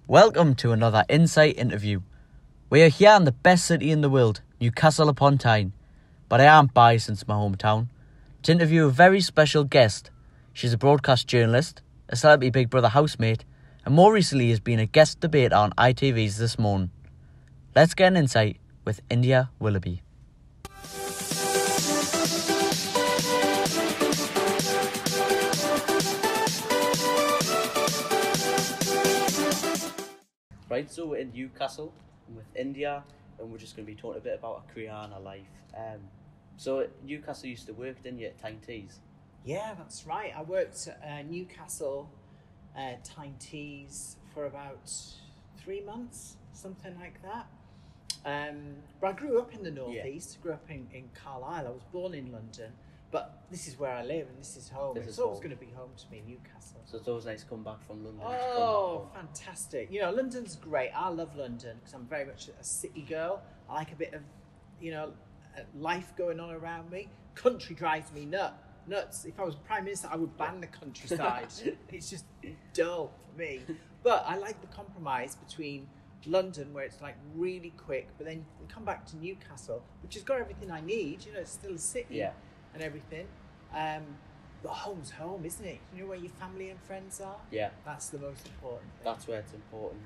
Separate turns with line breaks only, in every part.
Welcome to another Insight interview. We are here in the best city in the world, Newcastle upon Tyne, but I am biased into my hometown to interview a very special guest. She's a broadcast journalist, a Celebrity Big Brother housemate, and more recently has been a guest debater on ITV's This Morning. Let's get an insight with India Willoughby. Right, so we're in Newcastle with India, and we're just going to be talking a bit about her career and her life. So Newcastle used to work, didn't you, at Tyne Tees?
Yeah, that's right. I worked at Newcastle Tyne Tees for about 3 months, something like that. But I grew up in the northeast, grew up in Carlisle. I was born in London, but this is where I live and this is home. It's always going to be home to me, Newcastle.
So it's always nice to come back from London.
Oh, fantastic. You know, London's great. I love London because I'm very much a city girl. I like a bit of, life going on around me. Country drives me nuts. If I was Prime Minister, I would ban the countryside. It's just dull for me. But I like the compromise between London, where it's like really quick, but then you come back to Newcastle, which has got everything I need. You know, it's still a city and everything. But home's home, isn't it? You know where your family and friends are? Yeah. That's the most important thing.
That's where it's important.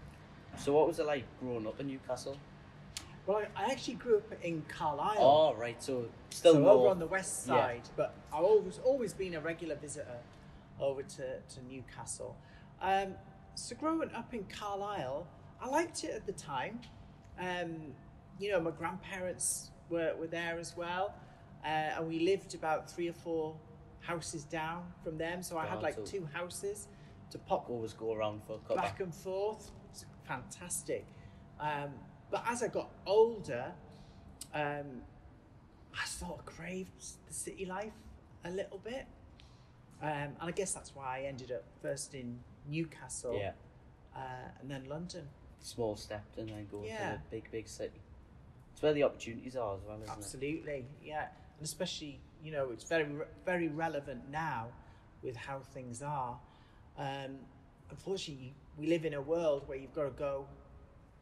So what was it like growing up in Newcastle?
Well, I actually grew up in Carlisle.
Oh, right. So still more
over on the west side. Yeah. But I've always been a regular visitor over to Newcastle. So growing up in Carlisle, I liked it at the time. My grandparents were there as well. And we lived about 3 or 4 houses down from them. So I had like 2 houses to
always go around for a
back and forth. It's fantastic. But as I got older, I sort of craved the city life a little bit. And I guess that's why I ended up first in Newcastle and then London.
Small step and then go to the big city. It's where the opportunities are as well, isn't
Absolutely, yeah. And especially, it's very, very relevant now with how things are. Unfortunately, we live in a world where you've got to go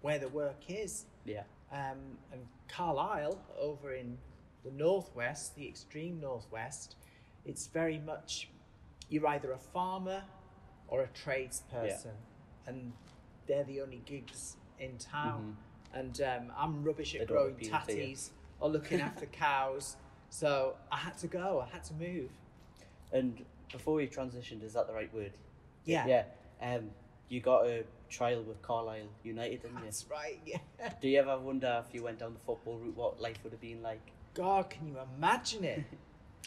where the work is.
Yeah.
And Carlisle, over in the northwest, the extreme northwest, it's very much, you're either a farmer or a tradesperson. Yeah. And they're the only gigs in town. Mm-hmm. And I'm rubbish at growing tatties or looking after cows. So I had to go, I had to move.
And before you transitioned, is that the right word?
Yeah.
Yeah. You got a trial with Carlisle United, didn't you?
That's right, yeah.
Do you ever wonder if you went down the football route, what life would have been like?
God, can you imagine it?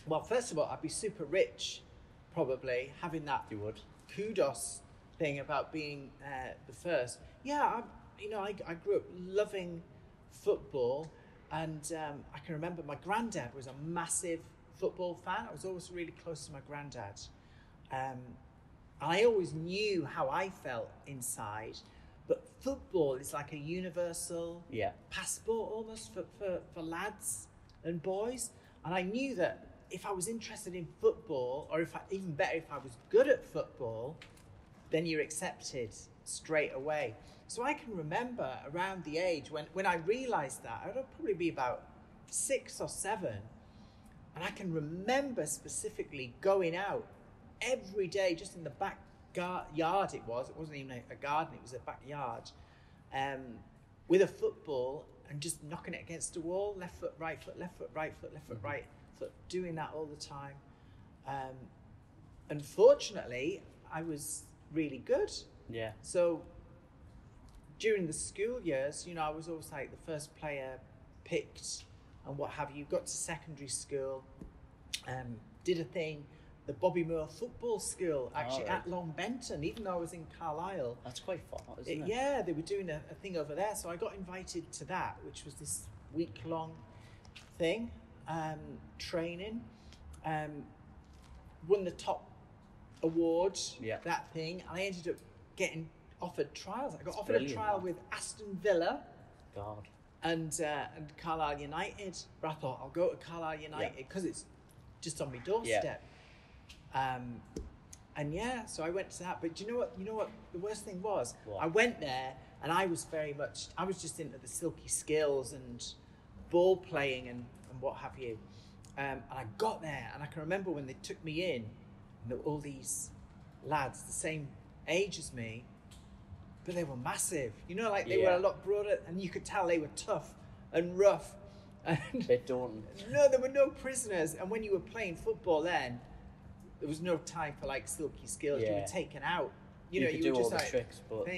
Well, first of all, I'd be super rich, probably, having that kudos thing about being the first. Yeah, I grew up loving football, and I can remember my granddad was a massive football fan. I was always really close to my granddad. I always knew how I felt inside, but football is like a universal passport almost for lads and boys. And I knew that if I was interested in football, or even better, if I was good at football, then you're accepted straight away. So I can remember around the age when I realised that, I would probably be about 6 or 7. And I can remember specifically going out every day, just in the back yard it wasn't even a garden, it was a backyard, with a football and just knocking it against the wall, left foot, right foot, left foot, right foot, left foot, right foot, doing that all the time. Unfortunately, I was really good. Yeah. So during the school years, I was always like the first player picked and what have you. Got to secondary school, did a thing, the Bobby Moore Football School, actually at Long Benton, even though I was in Carlisle.
That's quite far, isn't it?
Yeah, they were doing a thing over there. So I got invited to that, which was this week-long thing, training. Won the top award, that thing. And I ended up getting offered trials. I got offered a trial with Aston Villa.
God.
And Carlisle United. But I thought, I'll go to Carlisle United because it's just on my doorstep. And yeah, so I went to that. But do you know what? You know what the worst thing was?
What?
I went there, and I was just into the silky skills and ball playing and what have you. And I got there, and I can remember when they took me in, and there were all these lads the same age as me, but they were massive. You know, like they were a lot broader, and you could tell they were tough and rough. And
Bit daunting.
no, there were no prisoners. And when you were playing football then, there was no time for like silky skills. You were taken out. You know,
could
you
do
were just
all the
like
tricks, but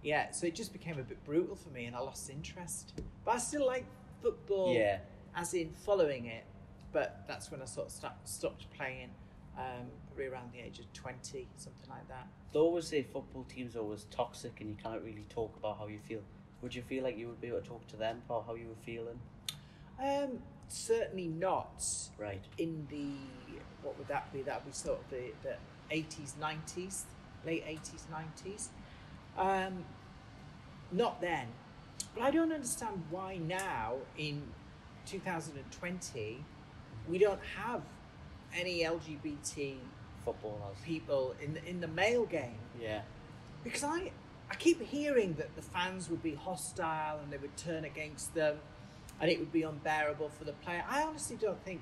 yeah, so it just became a bit brutal for me, and I lost interest. But I still like football, as in following it. But that's when I sort of stopped playing, probably around the age of 20, something like that.
They always say football teams are always toxic, and you can't really talk about how you feel. Would you feel like you would be able to talk to them about how you were feeling?
Certainly not.
Right.
In the, what would that be? That would be sort of the 80s, 90s, late 80s, 90s. Not then. But I don't understand why now, in 2020, we don't have any LGBT
Footballers.
people in the male game.
Yeah.
Because I keep hearing that the fans would be hostile and they would turn against them and it would be unbearable for the player. I honestly don't think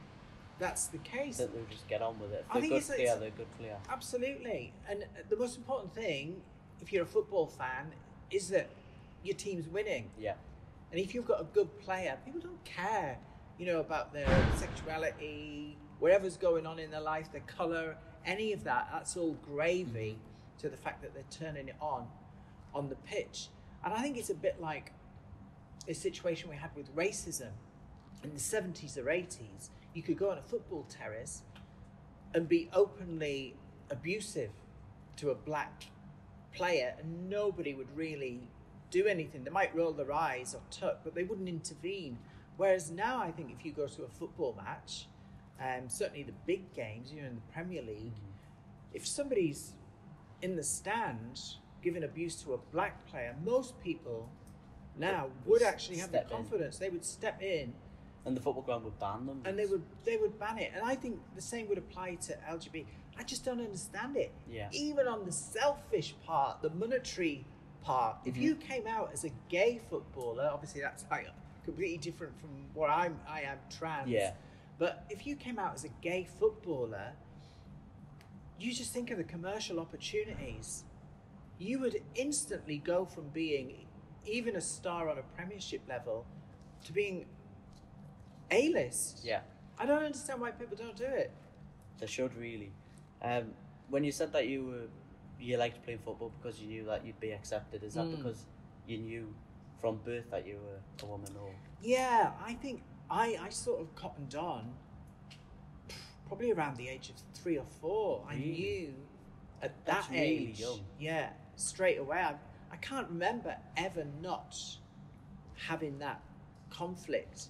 that's the case.
That they'll just get on with it. If
I
they're
think
good player, they're good player.
Absolutely. And the most important thing, if you're a football fan, is that your team's winning.
Yeah.
And if you've got a good player, people don't care, you know, about their sexuality, whatever's going on in their life, their colour, any of that. That's all gravy to the fact that they're turning it on the pitch. And I think it's a bit like a situation we had with racism in the 70s or 80s. You could go on a football terrace and be openly abusive to a black player and nobody would really do anything. They might roll their eyes or tuck, but they wouldn't intervene. Whereas now, I think if you go to a football match, certainly the big games, you know, in the Premier League, if somebody's in the stand giving abuse to a black player, most people now would actually have the confidence. They would step in,
and the football ground would ban them.
And they would ban it. And I think the same would apply to LGBT. I just don't understand it.
Yeah.
Even on the selfish part, the monetary part, if you came out as a gay footballer, obviously that's like completely different from what I am trans.
Yeah.
But if you came out as a gay footballer, you just think of the commercial opportunities. You would instantly go from being even a star on a Premiership level to being A-list.
Yeah.
I don't understand why people don't do it.
They should really. When you said that you liked playing football because you knew that you'd be accepted, is that because you knew from birth that you were a woman? Or
Yeah, I think I sort of cottoned on probably around the age of 3 or 4. I knew at that age.
Really young.
Yeah, straight away. I can't remember ever not having that conflict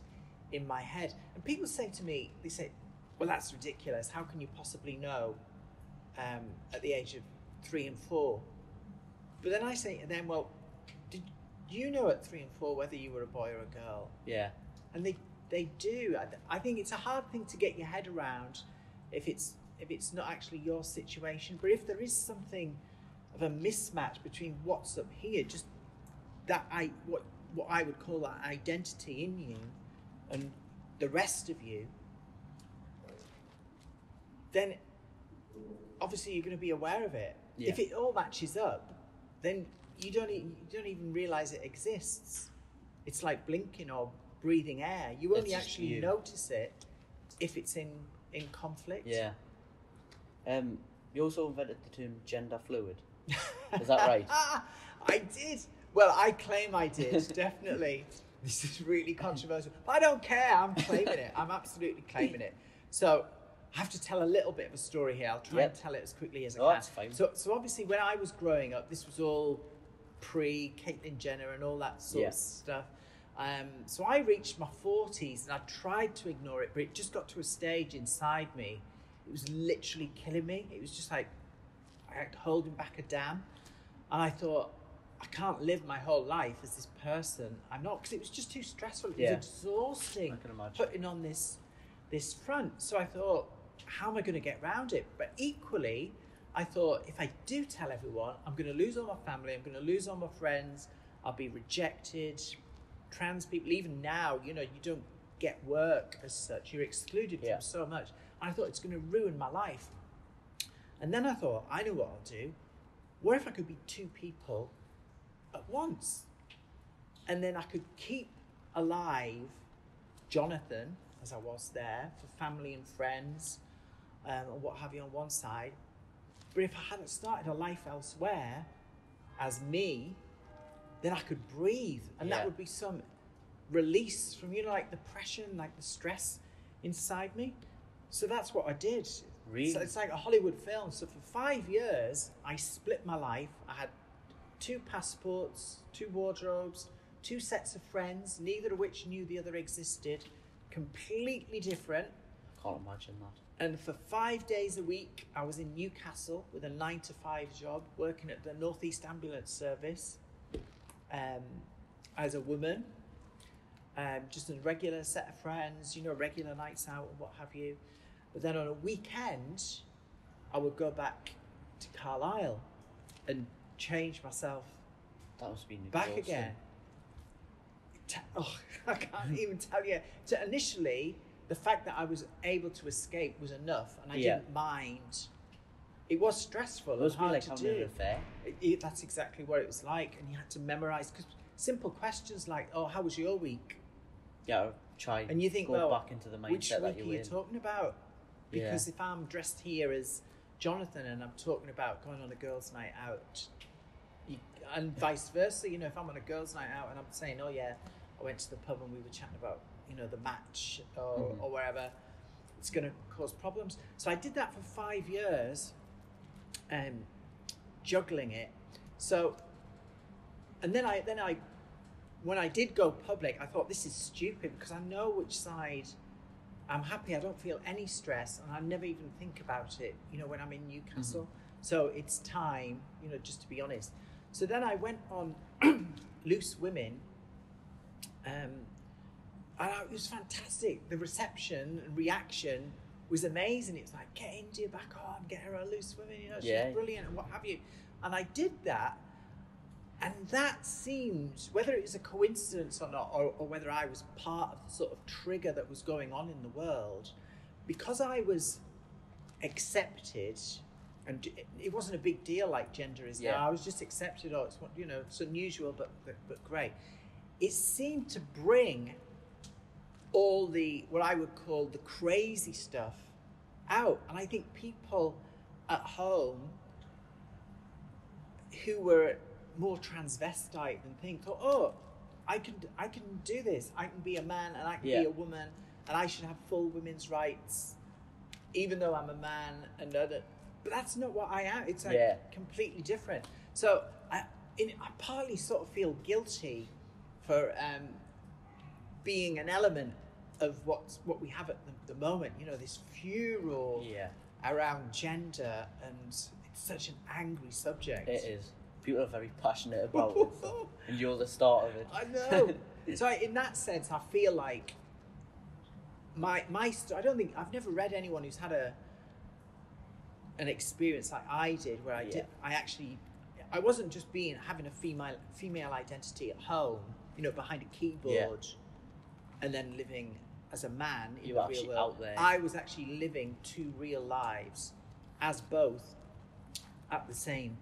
in my head. And people say to me, they say, well, that's ridiculous. How can you possibly know at the age of 3 and 4? But then I say to them, well, did you know at 3 and 4 whether you were a boy or a girl?
Yeah.
And they do. I think it's a hard thing to get your head around if it's not actually your situation. But if there is something of a mismatch between what's up here, just that what I would call that identity in you and the rest of you, then obviously you're going to be aware of it.
Yeah.
If it all matches up, then you don't even realize it exists. It's like blinking or breathing air. You only actually notice it if it's in conflict.
Yeah. You also invented the term gender fluid. Is that right?
I did. Well, I claim I did, definitely. This is really controversial. But I don't care. I'm claiming it. I'm absolutely claiming it. So I have to tell a little bit of a story here. I'll try and tell it as quickly as I can.
That's fine.
So obviously when I was growing up, this was all pre-Caitlyn Jenner and all that sort of stuff. So I reached my 40s and I tried to ignore it, but it just got to a stage inside me. It was literally killing me. It was just like holding back a dam. And I thought, I can't live my whole life as this person. I'm not, because it was just too stressful. It was exhausting.
I can imagine.
Putting on this front. So I thought, how am I going to get around it? But equally, I thought, if I do tell everyone, I'm going to lose all my family, I'm going to lose all my friends, I'll be rejected. Trans people, even now, you don't get work as such. You're excluded from so much. And I thought, it's going to ruin my life. And then I thought, I know what I'll do. What if I could be two people at once? And then I could keep alive Jonathan, as I was there, for family and friends, or what have you on one side. But if I hadn't started a life elsewhere as me, then I could breathe. And that would be some release from, like the pressure and like the stress inside me. So that's what I did.
Really?
So it's like a Hollywood film. So for 5 years, I split my life. I had 2 passports, 2 wardrobes, 2 sets of friends, neither of which knew the other existed. Completely different.
Can't imagine that.
And for 5 days a week, I was in Newcastle with a 9-to-5 job, working at the North East Ambulance Service as a woman. Just a regular set of friends, regular nights out and what have you. But then on a weekend, I would go back to Carlisle and change myself
That must be
back again. I can't even tell you. So initially, the fact that I was able to escape was enough, and I didn't mind. It was stressful.
It must
and hard
be like
to
having
do.
an affair.
That's exactly what it was like, and you had to memorize simple questions like, "Oh, how was your week?"
Yeah, try
And you think,
go
well,
back into the
which
mindset that
week
you're
are you
in.
talking about? Because if I'm dressed here as Jonathan and I'm talking about going on a girls' night out, and vice versa, if I'm on a girls' night out and I'm saying, "Oh yeah, I went to the pub and we were chatting about, the match or wherever," it's going to cause problems. So I did that for 5 years, juggling it. So, and then I, when I did go public, I thought, this is stupid because I know which side I'm happy. I don't feel any stress, and I never even think about it, when I'm in Newcastle. So it's time, just to be honest. So then I went on Loose Women, and it was fantastic. The reception and reaction was amazing. It was like, get India back on, get her on Loose Women, she's brilliant and what have you. And I did that, and that seemed, whether it was a coincidence or not, or whether I was part of the sort of trigger that was going on in the world, because I was accepted, and it wasn't a big deal like gender is now. I was just accepted. Oh, it's unusual, but great. It seemed to bring all the, what I would call the crazy stuff out. And I think people at home who were more transvestite than think, oh, I can do this. I can be a man and I can be a woman, and I should have full women's rights, even though I'm a man and other. But that's not what I am. It's completely different. So I partly sort of feel guilty for being an element of what we have at the moment. This furor around gender, and it's such an angry subject.
It is. People are very passionate about it, and you're the start of it.
I know. So in that sense, I feel like my I don't think I've never read anyone who's had an experience like I did, where I wasn't just having a female identity at home, behind a keyboard, and then living as a man in the real world.
Out there.
I was actually living 2 real lives as both at the same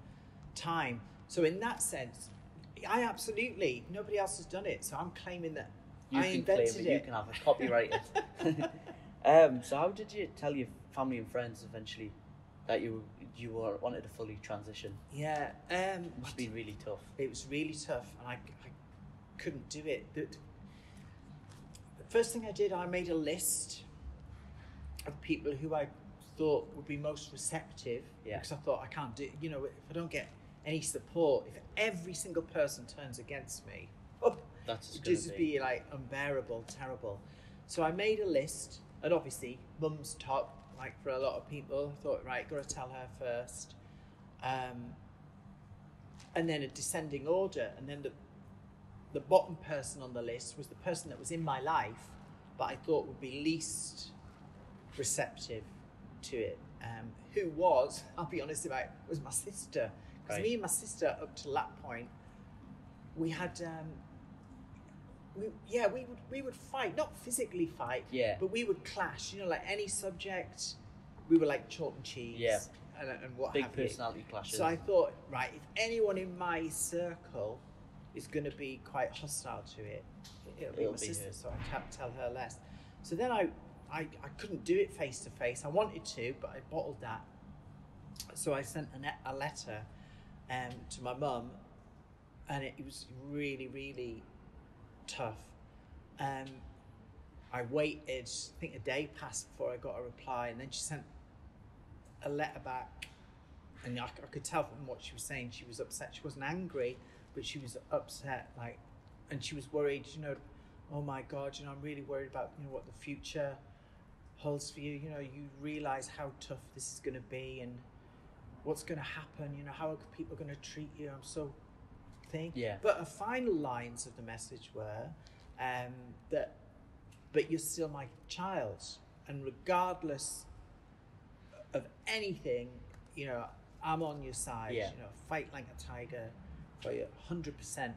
time. So in that sense, I absolutely, nobody else has done it. So I'm claiming that I invented it.
You can have it copyrighted. So how did you tell your family and friends eventually that you wanted to fully transition?
Yeah,
it must have been really tough.
It was really tough, and I couldn't do it. The first thing I did, I made a list of people who I thought would be most receptive, because I thought, I can't do, if I don't get any support, if every single person turns against me,
That's
just be like unbearable, terrible. So I made a list, and obviously mum's top, like for a lot of people. I thought, right, got to tell her first, and then a descending order, and then the bottom person on the list was the person that was in my life, but I thought would be least receptive to it. who was, I'll be honest about it, was my sister. Because me and my sister, up to that point, we had, we would fight, not physically fight, but we would clash. You know, like any subject, we were like chalk and cheese, and what
big
have you.
Big personality clashes.
So I thought, right, if anyone in my circle is going to be quite hostile to it, it'll be my sister. Her. So I can't tell her less. So then I couldn't do it face to face. I wanted to, but I bottled that. So I sent a letter to my mum, and it was really, really tough. I waited, I think a day passed before I got a reply, and then she sent a letter back, and I could tell from what she was saying, she was upset. She wasn't angry, but she was upset, like, and she was worried, you know, oh my God, you know, I'm really worried about, you know, what the future holds for you. You know, you realise how tough this is going to be and what's going to happen, you know, how are people going to treat you? I'm so thing.
Yeah.
But the final lines of the message were that, but you're still my child, and regardless of anything, you know, I'm on your side.
Yeah.
You know, fight like a tiger for you, 100%.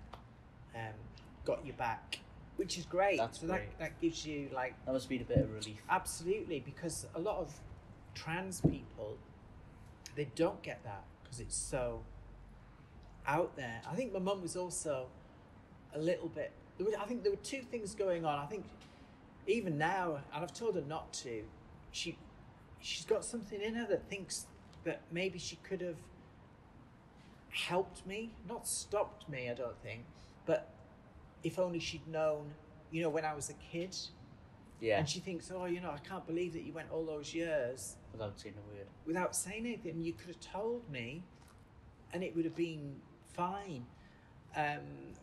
Got your back, which is great.
That's
so
great.
That gives you like.
That must be a bit of relief.
Absolutely, because a lot of trans people, they don't get that because it's so out there. I think my mum was also a little bit. I think there were two things going on. I think even now, and I've told her not to. She's got something in her that thinks that maybe she could have helped me, not stopped me. I don't think, but if only she'd known, you know, when I was a kid.
Yeah.
And she thinks, oh, you know, I can't believe that you went all those years
without saying a word.
Without saying anything. You could have told me, and it would have been fine.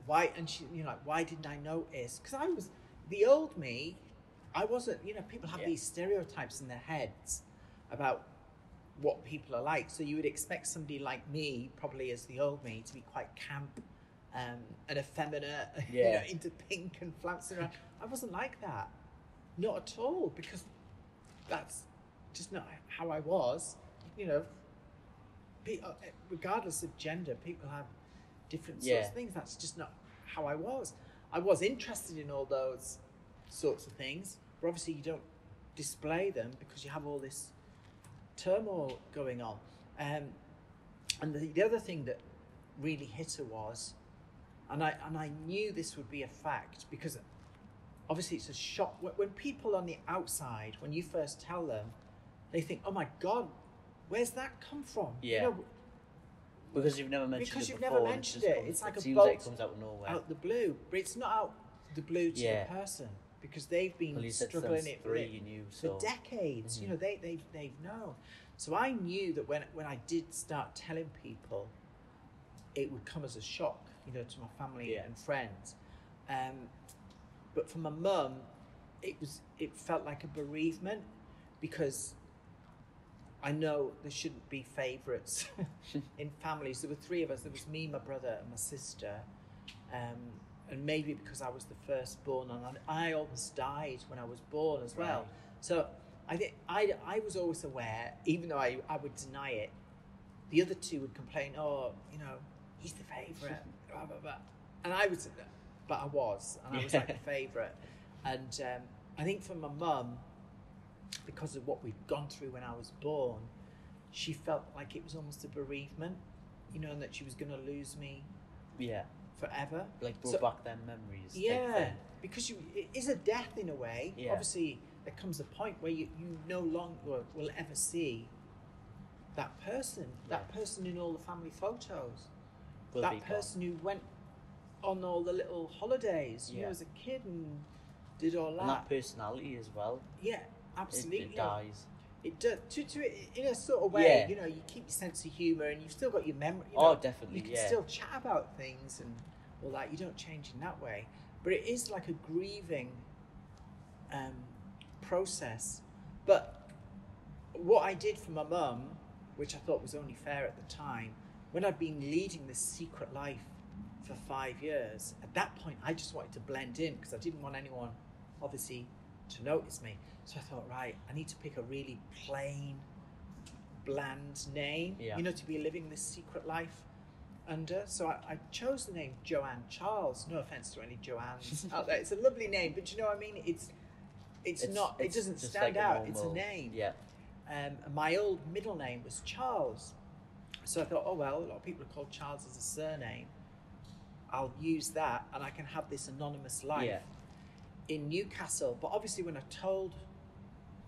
Why? And she, you know, like, why didn't I notice? Because I was the old me. I wasn't. You know, people have these stereotypes in their heads about what people are like. So you would expect somebody like me, probably as the old me, to be quite camp. And effeminate, you know, into pink and flouncing around. I wasn't like that, not at all, because that's just not how I was. You know, regardless of gender, people have different sorts of things. That's just not how I was. I was interested in all those sorts of things, but obviously you don't display them because you have all this turmoil going on. And the other thing that really hit her was, and I knew this would be a fact, because obviously it's a shock when people on the outside, when you first tell them, they think, oh my God, where's that come from?
Yeah.
You know,
because you've never mentioned
because
it
you've
before.
never mentioned it. It's like a
seems
bolt
like it comes out of nowhere.
out the blue, but it's not out the blue to the person, because they've been struggling it for decades. Mm-hmm. You know, they've known. So I knew that when I did start telling people, it would come as a shock, you know, to my family and friends. But for my mum, it felt like a bereavement, because I know there shouldn't be favourites in families. There were three of us. There was me, my brother, and my sister. And maybe because I was the firstborn, and I almost died when I was born as well. Right. So I think I was always aware, even though I would deny it. The other two would complain, oh, you know, he's the favourite, blah, blah, blah. And I was like the favourite. And I think for my mum, because of what we'd gone through when I was born, she felt like it was almost a bereavement, you know, and that she was going to lose me forever.
Like brought back their memories.
Yeah, because it is a death in a way.
Yeah.
Obviously, there comes a point where you no longer will ever see that person in all the family photos, that person who went on all the little holidays, you know, as a kid and did all that.
And that personality as well.
Yeah, absolutely.
It dies.
It does. In a sort of way, you know, you keep your sense of humour and you've still got your memory. You know,
definitely,
you can still chat about things and all that. You don't change in that way. But it is like a grieving process. But what I did for my mum, which I thought was only fair at the time, when I'd been leading this secret life for 5 years, at that point I just wanted to blend in, because I didn't want anyone, obviously, to notice me. So I thought, right, I need to pick a really plain bland name,
Yeah.
you know, to be living this secret life under. So I chose the name Joanne Charles. No offense to any Joannes out there. It's a lovely name, but you know what I mean? It doesn't
just
stand
like a
out. It's a
normal-
name.
Yeah.
And my old middle name was Charles. So I thought, oh well, a lot of people are called Charles as a surname. I'll use that and I can have this anonymous life in Newcastle. But obviously when I told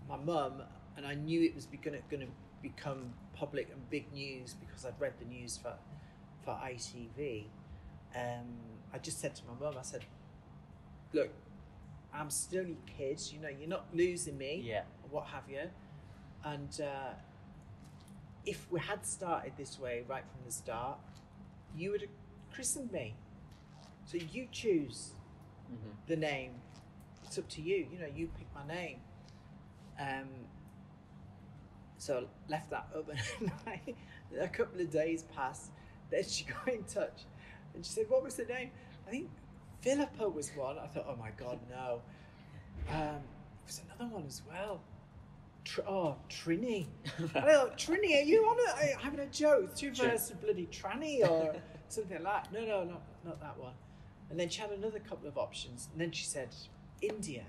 my mum, and I knew it was going to become public and big news because I'd read the news for ITV, I just said to my mum, I said, look, I'm still your kids, you know, you're not losing me, or what have you. And if we had started this way right from the start, you would have christened me. So you choose the name. It's up to you. You know, you pick my name. So left that up, and a couple of days passed. Then she got in touch, and she said, "What was the name?" I think Philippa was one. I thought, "Oh my God, no." There was another one as well. Trini. I thought, Trini, are you on it? Having a joke? Two verses of bloody tranny or something like that. No, not that one. And then she had another couple of options. And then she said, India.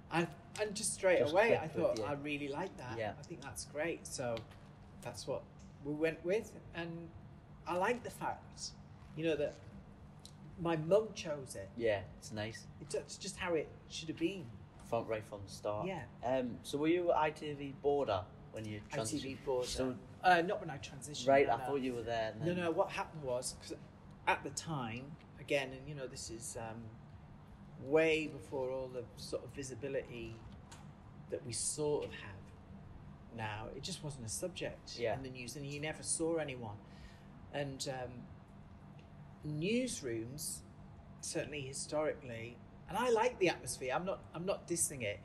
And just straight away, I thought, I really like that.
Yeah.
I think that's great. So that's what we went with. And I like the fact, you know, that my mum chose it.
Yeah, it's nice.
It's just how it should have been.
Right from the start.
Yeah.
So were you ITV boarder when you transitioned?
ITV boarder.
So,
not when I transitioned.
right,
no,
I thought you were there. And then...
No, what happened was, because at the time, again, and you know, this is way before all the sort of visibility that we sort of have now. It just wasn't a subject in the news, and you never saw anyone. And newsrooms, certainly historically, and I like the atmosphere. I'm not dissing it.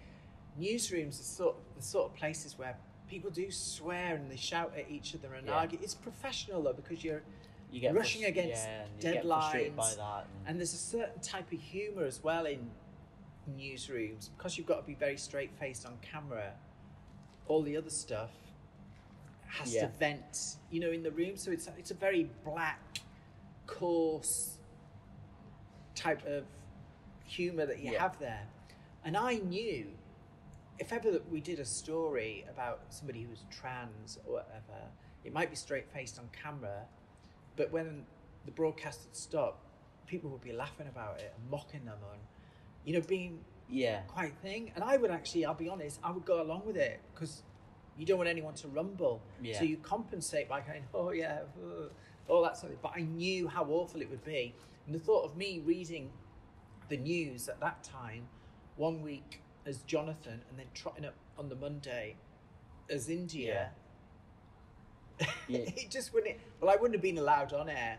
Newsrooms are the sort of places where people do swear and they shout at each other and argue. It's professional though, because you get rushing against deadlines.
By that
and there's a certain type of humour as well in newsrooms, because you've got to be very straight-faced on camera. All the other stuff has to vent, you know, in the room. So it's a very black, coarse type of humour that you have there. And I knew if ever that we did a story about somebody who was trans or whatever, it might be straight-faced on camera, but when the broadcast had stopped, people would be laughing about it and mocking them on, you know, being quite thing. And I would actually, I'll be honest, I would go along with it because you don't want anyone to rumble. So you compensate by going, all that sort of. But I knew how awful it would be. And the thought of me reading the news at that time, one week as Jonathan and then trotting up on the Monday as India, it just wouldn't. Well, I wouldn't have been allowed on air.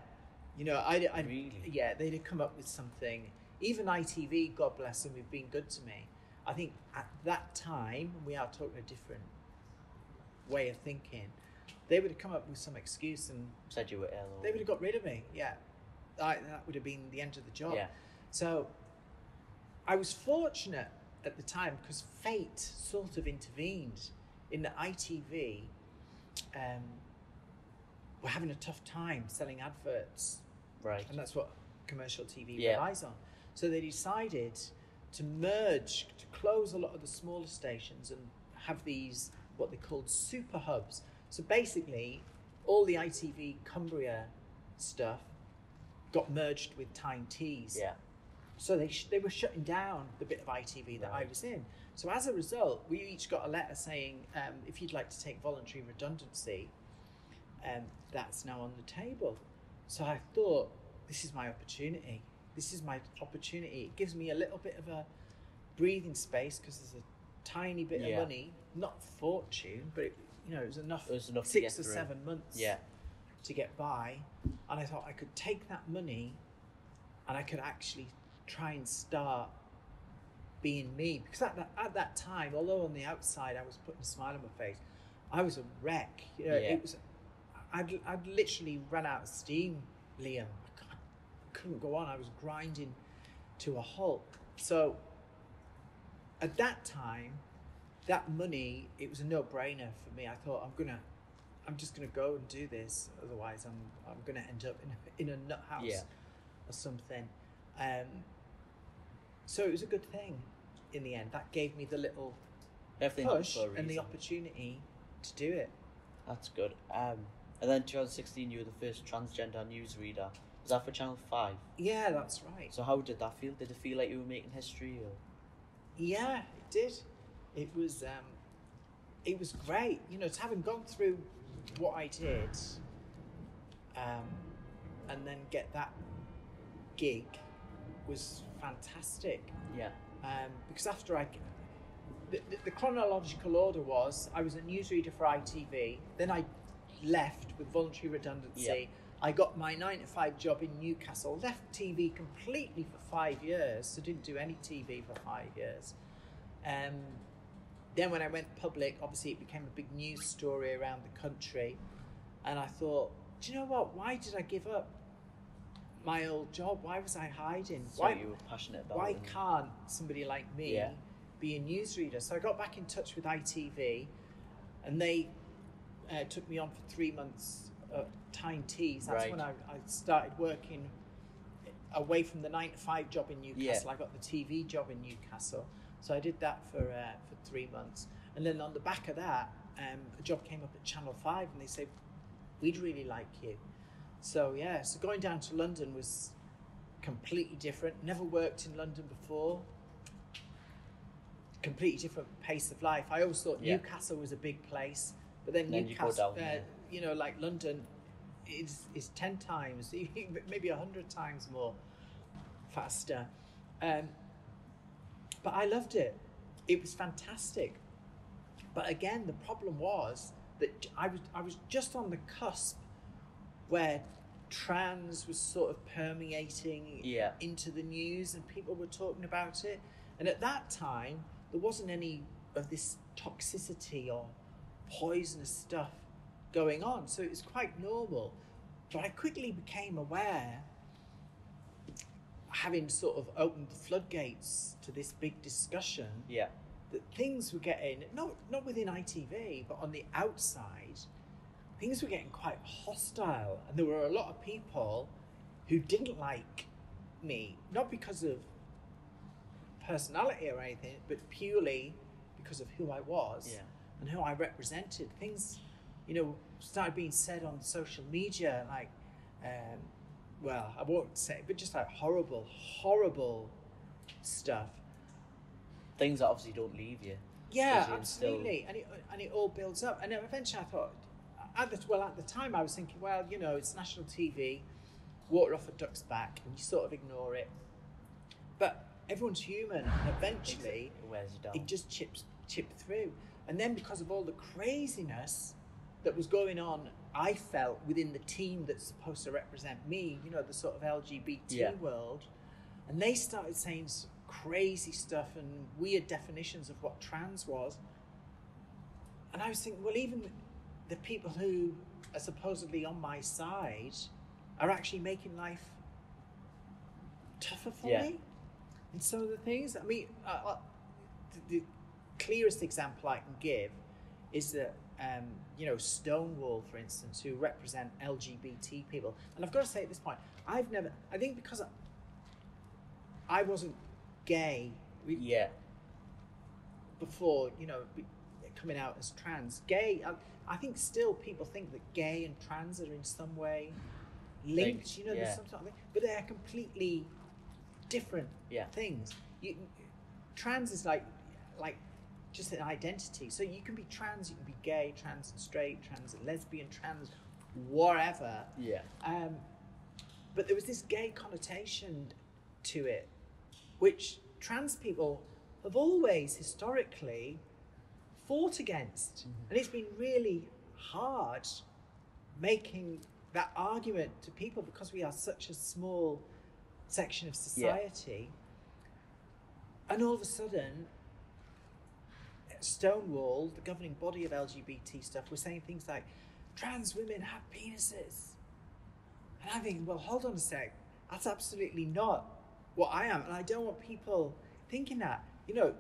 You know, I
really?
Yeah, they'd have come up with something. Even ITV, God bless them, have been good to me. I think at that time, we are talking a different way of thinking. They would have come up with some excuse and
said you were ill.
They would have got rid of me. Yeah, that would have been the end of the job.
Yeah.
So I was fortunate at the time because fate sort of intervened in the ITV. Were having a tough time selling adverts,
right?
And that's what commercial TV relies on. So they decided to merge, to close a lot of the smaller stations and have these what they called super hubs. So basically, all the ITV Cumbria stuff got merged with Tyne Tees.
Yeah.
So they were shutting down the bit of ITV that I was in. So as a result, we each got a letter saying, if you'd like to take voluntary redundancy, that's now on the table. So I thought, this is my opportunity. This is my opportunity. It gives me a little bit of a breathing space because there's a tiny bit of money, not fortune, but it was enough. It was enough 6 or 7 months to get by. And I thought I could take that money and I could actually try and start being me. Because at that time, although on the outside I was putting a smile on my face, I was a wreck. You know, it was. I'd literally run out of steam, Liam. I couldn't go on. I was grinding to a halt. So at that time, that money, it was a no-brainer for me. I thought, I'm going to I'm just going to go and do this. Otherwise, I'm going to end up in a nut house or something. So it was a good thing in the end. That gave me the little push and the opportunity to do it.
That's good. And then 2016, you were the first transgender newsreader. Was that for Channel 5?
Yeah, that's right.
So how did that feel? Did it feel like you were making history? Or?
Yeah, it did. It was great. You know, to having gone through what I did, and then get that gig was fantastic.
Yeah.
Because after the chronological order was, I was a newsreader for ITV, then I left with voluntary redundancy.
Yeah.
I got my 9-to-5 job in Newcastle, left TV completely for 5 years, so didn't do any TV for 5 years. Then when I went public, obviously it became a big news story around the country, and I thought, do you know what, why did I give up my old job? Why was I hiding?
So you were passionate about
why
it.
can't somebody like me be a newsreader? So I got back in touch with ITV, and they took me on for 3 months at Tyne Tees. That's when I started working away from the 9-to-5 job in Newcastle. I got the TV job in Newcastle. So I did that for 3 months. And then on the back of that, a job came up at Channel 5, and they said, we'd really like you. So so going down to London was completely different. Never worked in London before. Completely different pace of life. I always thought Newcastle was a big place, but then Newcastle, you know, like London is 10 times, maybe 100 times more faster. But I loved it. It was fantastic. But again, the problem was that I was just on the cusp where trans was sort of permeating into the news, and people were talking about it. And at that time, there wasn't any of this toxicity or poisonous stuff going on, so it was quite normal. But I quickly became aware, having sort of opened the floodgates to this big discussion, that things were getting, not within ITV, but on the outside, things were getting quite hostile. And there were a lot of people who didn't like me, not because of personality or anything, but purely because of who I was and who I represented. Things, you know, started being said on social media, like, well, I won't say, but just like horrible stuff.
Things that obviously don't leave you.
Yeah, absolutely. And it all builds up. And then eventually I thought, at the time I was thinking, well, you know, it's national TV, water off a duck's back, and you sort of ignore it. But everyone's human, and eventually
it wears you down.
It just chipped through. And then because of all the craziness that was going on, I felt, within the team that's supposed to represent me, you know, the sort of LGBT world, and they started saying crazy stuff and weird definitions of what trans was. And I was thinking, well, even the people who are supposedly on my side are actually making life tougher for me. And some of the things, I mean, the clearest example I can give is that, you know, Stonewall, for instance, who represent LGBT people. And I've got to say at this point, I think because I wasn't gay before, you know, coming out as trans. Gay, I think still people think that gay and trans are in some way linked, you know, there's some sort of thing, but they're completely different things. Trans is like just an identity. So you can be trans, you can be gay, trans and straight, trans and lesbian, trans whatever. But there was this gay connotation to it, which trans people have always historically fought against. And it's been really hard making that argument to people because we are such a small section of society. And all of a sudden, Stonewall, the governing body of LGBT stuff, was saying things like, trans women have penises. And I'm thinking, well, hold on a sec. That's absolutely not what I am. And I don't want people thinking that. You know,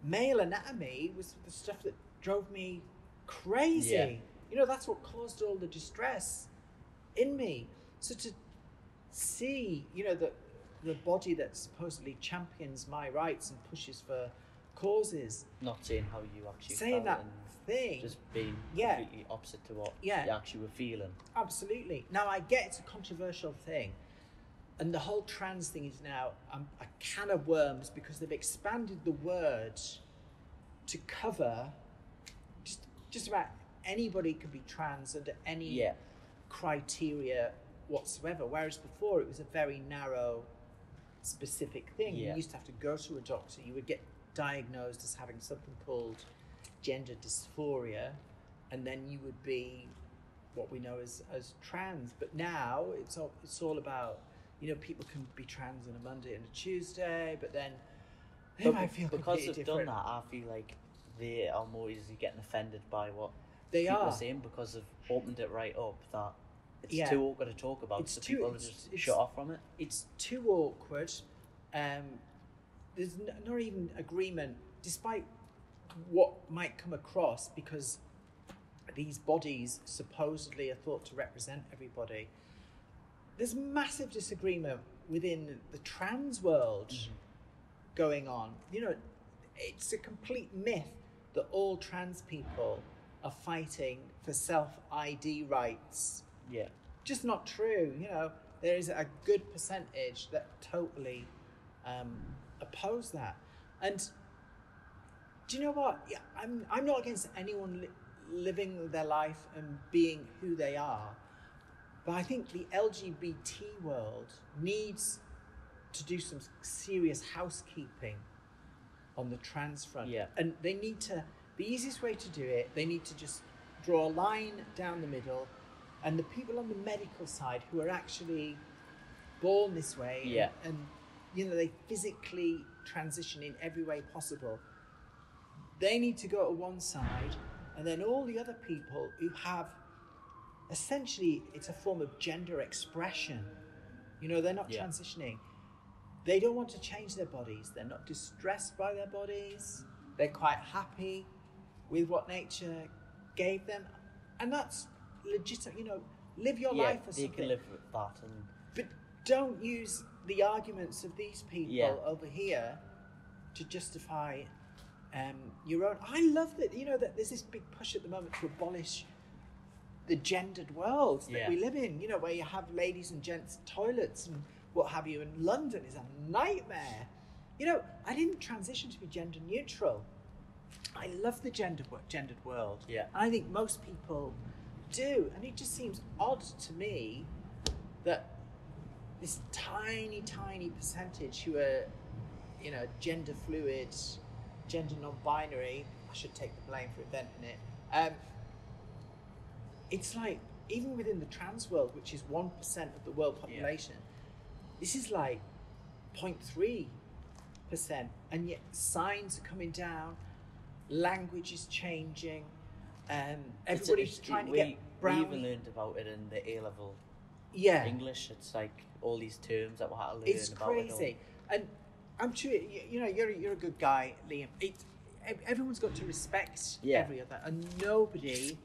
male anatomy was the stuff that drove me crazy. that's what caused all the distress in me. So to see, the body that supposedly champions my rights and pushes for causes,
not saying how you actually
saying
felt
that
and
thing,
just being completely opposite to what you actually were feeling.
Absolutely. Now I get it's a controversial thing, and the whole trans thing is now a can of worms because they've expanded the word to cover just about anybody could be trans under any criteria whatsoever, whereas before it was a very narrow, specific thing. You used to have to go to a doctor, you would get diagnosed as having something called gender dysphoria, and then you would be what we know as trans. But now it's all about, people can be trans on a Monday and a Tuesday, but then they might feel
because they've
different.
done that. I feel like they are more easily getting offended by what
they
people
are
saying, because they've opened it right up that it's too awkward to talk about, so people just shut off from it. It's
too awkward. There's not even agreement, despite what might come across, because these bodies supposedly are thought to represent everybody. There's massive disagreement within the trans world going on. It's a complete myth that all trans people are fighting for self-ID rights.
Yeah.
Just not true. There is a good percentage that totally oppose that. And do you know what? Yeah, I'm not against anyone living their life and being who they are, but I think the LGBT world needs to do some serious housekeeping on the trans front.
Yeah.
And they need to, the easiest way to do it, they need to just draw a line down the middle, and the people on the medical side who are actually born this way and they physically transition in every way possible, they need to go to one side, and then all the other people who have, essentially, it's a form of gender expression. They're not transitioning. They don't want to change their bodies. They're not distressed by their bodies. They're quite happy with what nature gave them. And that's legitimate. Live your life as something.
They can live with that.
But don't use the arguments of these people over here to justify your own. I love that, that there's this big push at the moment to abolish the gendered world that we live in, where you have ladies and gents toilets and what have you. And London is a nightmare. I didn't transition to be gender neutral. I love the gendered world.
Yeah.
And I think most people do. And it just seems odd to me that this tiny, tiny percentage who are, gender fluid, gender non-binary, I should take the blame for inventing it. It's like, even within the trans world, which is 1% of the world population, this is like 0.3%, and yet signs are coming down, language is changing, everybody's trying to get brown.
We even learned about it in the A-level English. It's like all these terms that we had to learn about.
It's crazy. And I'm sure, you're a good guy, Liam. Everyone's got to respect every other, and nobody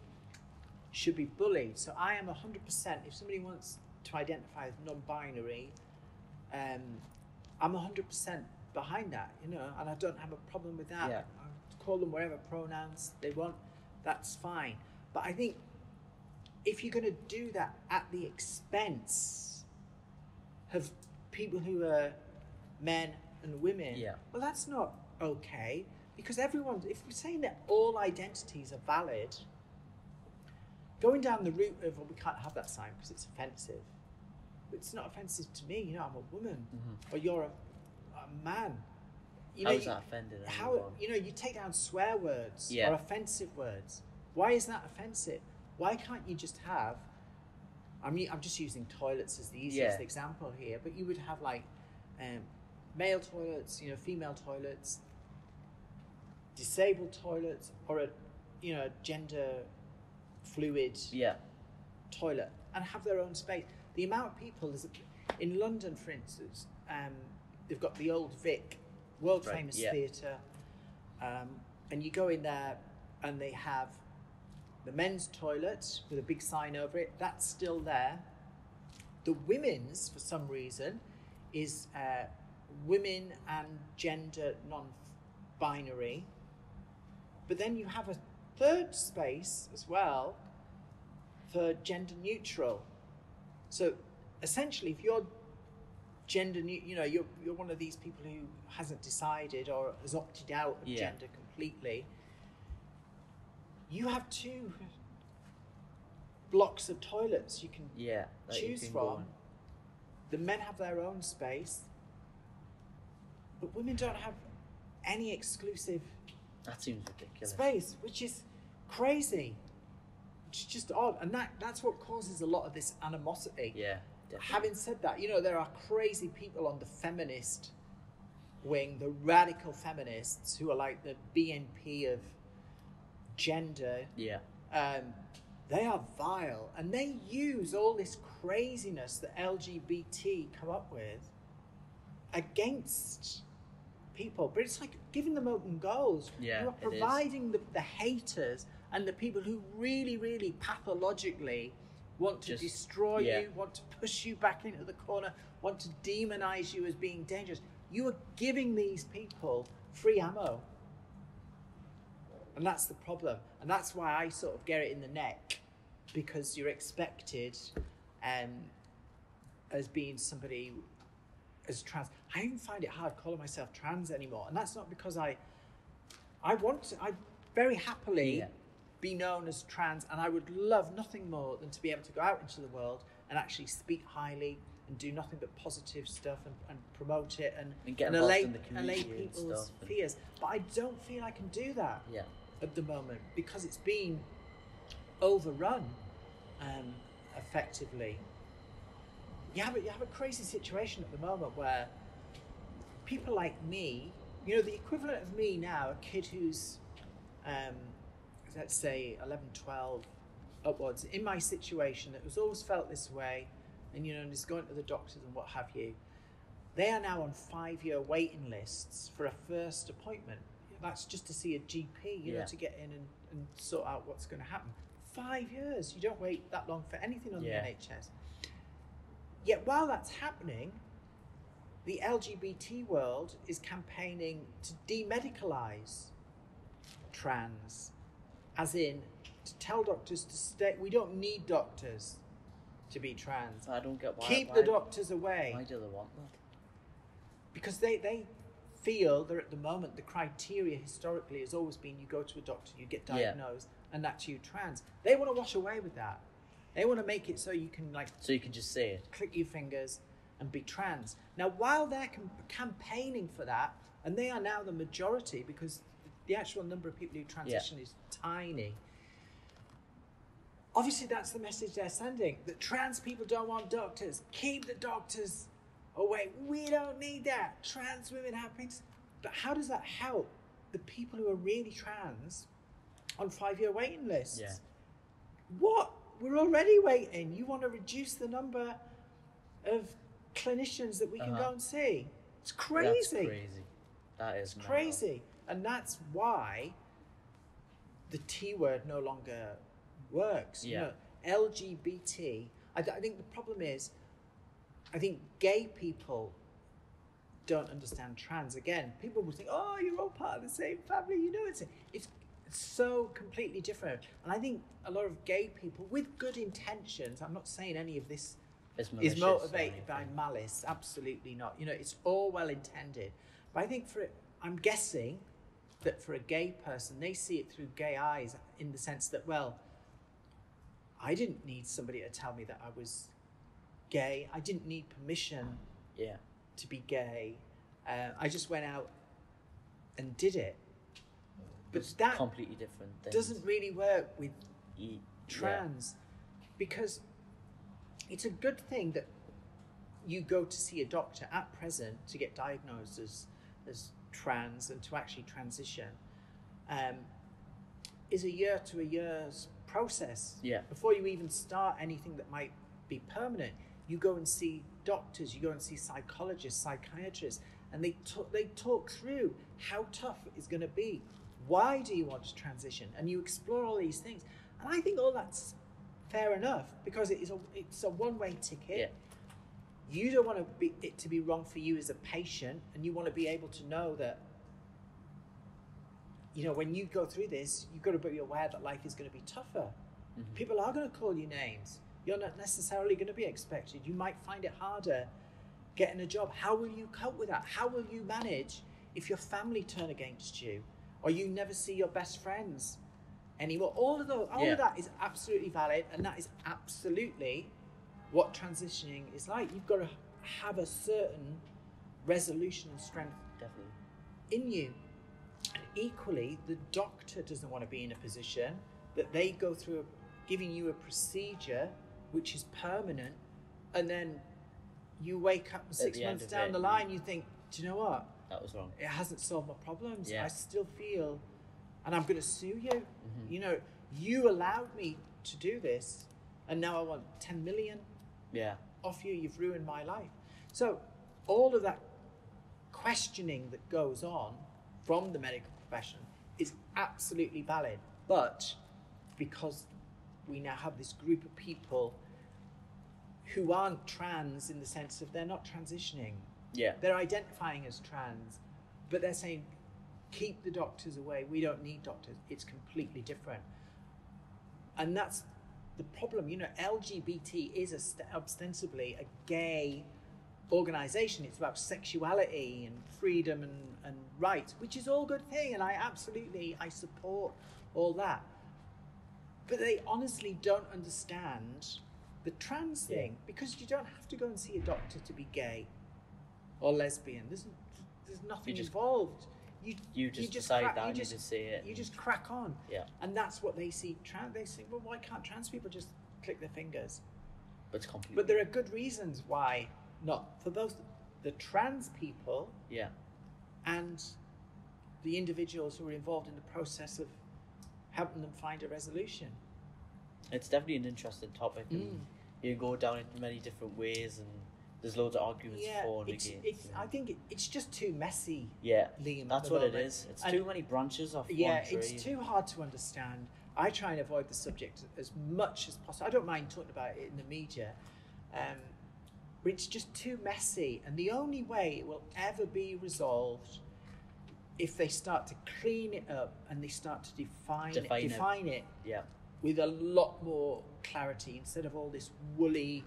should be bullied. So I am 100%, if somebody wants to identify as non-binary, I'm 100% behind that, and I don't have a problem with that.
Yeah.
I call them whatever pronouns they want, that's fine. But I think if you're going to do that at the expense of people who are men and women, well, that's not okay, because if we're saying that all identities are valid, going down the route of, well, we can't have that sign because it's offensive. It's not offensive to me, I'm a woman, or you're a man.
How is that offended?
You take down swear words or offensive words. Why is that offensive? Why can't you just have, I'm just using toilets as the easiest example here, but you would have like male toilets, female toilets, disabled toilets, or a gender fluid toilet, and have their own space. The amount of people in London, for instance, they've got the Old Vic, world famous theatre, and you go in there and they have The men's toilet with a big sign over it, that's still there. The women's, for some reason, is women and gender non-binary. But then you have a third space as well for gender neutral. So essentially, if you're gender you're one of these people who hasn't decided or has opted out of gender completely, you have two blocks of toilets you can choose from. The men have their own space, but women don't have any exclusive
That seems ridiculous.
space, which is crazy. It's just odd, and that's what causes a lot of this animosity.
Yeah, definitely.
Having said that, there are crazy people on the feminist wing, the radical feminists who are like the BNP of gender.
Yeah.
They are vile, and they use all this craziness that LGBT come up with against people. But it's like giving them open goals.
Yeah,
you are providing the haters and the people who really, really pathologically want to destroy you, want to push you back into the corner, want to demonize you as being dangerous. You are giving these people free ammo. And that's the problem. And that's why I sort of get it in the neck, because you're expected as being somebody as trans. I even find it hard calling myself trans anymore. And that's not because I very happily be known as trans, and I would love nothing more than to be able to go out into the world and actually speak highly and do nothing but positive stuff and promote it and allay people's fears. But I don't feel I can do that at the moment, because it's been overrun effectively. You have a crazy situation at the moment where people like me, the equivalent of me now, a kid who's let's say 11, 12 upwards, in my situation that was always felt this way, and and is going to the doctors and what have you, they are now on 5-year waiting lists for a first appointment. That's just to see a GP, to get in and sort out what's going to happen. 5 years. You don't wait that long for anything on the NHS. Yet while that's happening, the LGBT world is campaigning to demedicalise trans, as in to tell doctors to stay. We don't need doctors to be trans.
I don't get why.
Keep the doctors away.
Why do they want that?
Because they feel that at the moment the criteria historically has always been you go to a doctor, you get diagnosed, and that's you trans. They want to wash away with that. They want to make it so you can
so you can just say it,
click your fingers and be trans. Now, while they're campaigning for that, and they are now the majority because the actual number of people who transition is tiny. Obviously, that's the message they're sending, that trans people don't want doctors. Keep the doctors away. We don't need that. Trans women have things. But how does that help the people who are really trans on 5-year waiting lists?
Yeah.
What? We're already waiting. You want to reduce the number of clinicians that we can go and see? It's crazy.
That's crazy. That is
crazy. And that's why the T word no longer works.
Yeah.
LGBT. I think the problem is, I think gay people don't understand trans. Again, people will think, oh, you're all part of the same family. It's so completely different. And I think a lot of gay people with good intentions, I'm not saying any of this is motivated by malice. Absolutely not. It's all well intended. But I think I'm guessing that for a gay person, they see it through gay eyes, in the sense that, well, I didn't need somebody to tell me that I was gay. I didn't need permission to be gay. I just went out and did it. But that
completely different things.
Doesn't really work with trans, because it's a good thing that you go to see a doctor at present to get diagnosed as trans and to actually transition. Is a year to a year's process.
Yeah.
Before you even start anything that might be permanent, you go and see doctors, you go and see psychologists, psychiatrists, and they talk through how tough it's going to be. Why do you want to transition? And you explore all these things. And I think all that's fair enough, because it's a one-way ticket.
Yeah.
You don't want it to be wrong for you as a patient, and you want to be able to know that, you know, when you go through this, you've got to be aware that life is going to be tougher. Mm-hmm. People are going to call you names. You're not necessarily going to be expected. You might find it harder getting a job. How will you cope with that? How will you manage if your family turn against you, or you never see your best friends anymore? All of that is absolutely valid, and that is absolutely what transitioning is like. You've got to have a certain resolution and strength in you. And equally, the doctor doesn't want to be in a position that they go through giving you a procedure which is permanent, and then you wake up 6 months down the line, you think, do you know what?
That was wrong.
It hasn't solved my problems.
Yeah.
I still feel, and I'm going to sue you.
Mm-hmm.
You know, you allowed me to do this, and now I want 10 million off you. You've ruined my life. So all of that questioning that goes on from the medical profession is absolutely valid. But because we now have this group of people who aren't trans, in the sense of they're not transitioning.
Yeah.
They're identifying as trans, but they're saying, keep the doctors away. We don't need doctors. It's completely different. And that's the problem. You know, LGBT is ostensibly a gay organisation. It's about sexuality and freedom and rights, which is all good thing. And I support all that. But they honestly don't understand the trans thing, because you don't have to go and see a doctor to be gay or lesbian. There's nothing involved.
You just decide that, you just see it.
You just crack on.
Yeah.
And that's what they see. They think, well, why can't trans people just click their fingers?
But it's completely.
But there are good reasons why not, for both the trans people and the individuals who are involved in the process of helping them find a resolution.
It's definitely an interesting topic, and you go down in many different ways, and there's loads of arguments for and against.
I think it's just too messy.
Yeah,
Liam,
that's what it is. It's too many branches off one tree.
It's too hard to understand. I try and avoid the subject as much as possible. I don't mind talking about it in the media, but it's just too messy. And the only way it will ever be resolved, if they start to clean it up and they start to define it with a lot more clarity, instead of all this woolly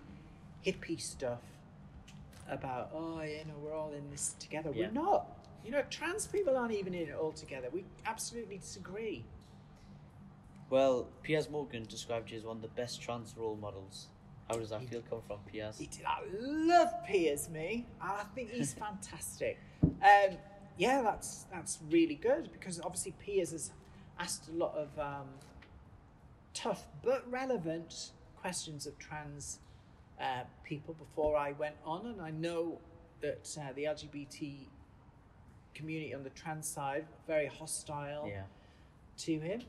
hippie stuff about, we're all in this together. We're not. You know, trans people aren't even in it all together. We absolutely disagree.
Well, Piers Morgan described you as one of the best trans role models. How does that feel coming from Piers?
I love Piers, me. I think he's fantastic. That's really good, because obviously Piers has asked a lot of tough but relevant questions of trans people before I went on, and I know that the LGBT community on the trans side very hostile to him.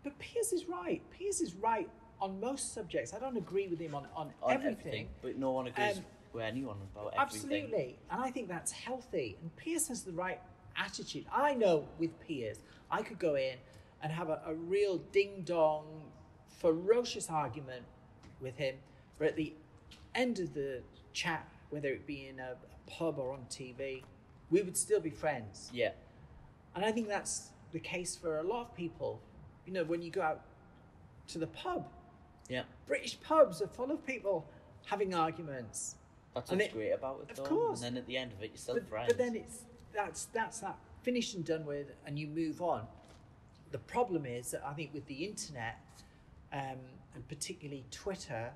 But Piers is right. Piers is right on most subjects. I don't agree with him on everything.
But no one agrees with anyone about everything.
Absolutely. And I think that's healthy. And Piers has the right attitude. I know with Piers, I could go in and have a real ding-dong, ferocious argument with him, but at the end of the chat, whether it be in a pub or on TV, we would still be friends.
Yeah.
And I think that's the case for a lot of people. You know, when you go out to the pub, British pubs are full of people having arguments.
That's what's great about it, though.
Of course.
And then at the end of it, you're still friends.
But then that's that finished and done with, and you move on. The problem is that I think with the internet, and particularly Twitter,